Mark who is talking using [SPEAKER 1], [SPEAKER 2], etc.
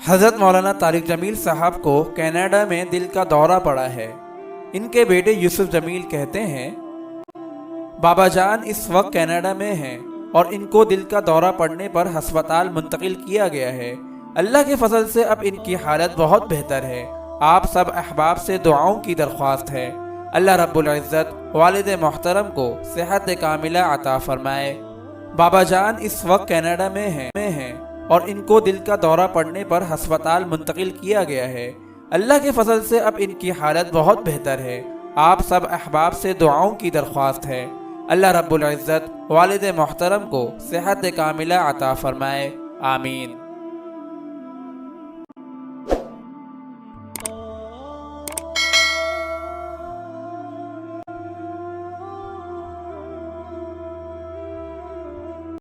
[SPEAKER 1] حضرت مولانا طارق جمیل صاحب کو کینیڈا میں دل کا دورہ پڑا ہے۔ ان کے بیٹے یوسف جمیل کہتے ہیں، بابا جان اس وقت کینیڈا میں ہیں اور ان کو دل کا دورہ پڑنے پر ہسپتال منتقل کیا گیا ہے۔ اللہ کے فضل سے اب ان کی حالت بہت بہتر ہے۔ آپ سب احباب سے دعاؤں کی درخواست ہے، اللہ رب العزت والد محترم کو صحت کاملہ عطا فرمائے۔ بابا جان اس وقت کینیڈا میں ہیں اور ان کو دل کا دورہ پڑنے پر ہسپتال منتقل کیا گیا ہے۔ اللہ کے فضل سے اب ان کی حالت بہت بہتر ہے۔ آپ سب احباب سے دعاؤں کی درخواست ہے، اللہ رب العزت والد محترم کو صحت کاملہ عطا فرمائے، آمین۔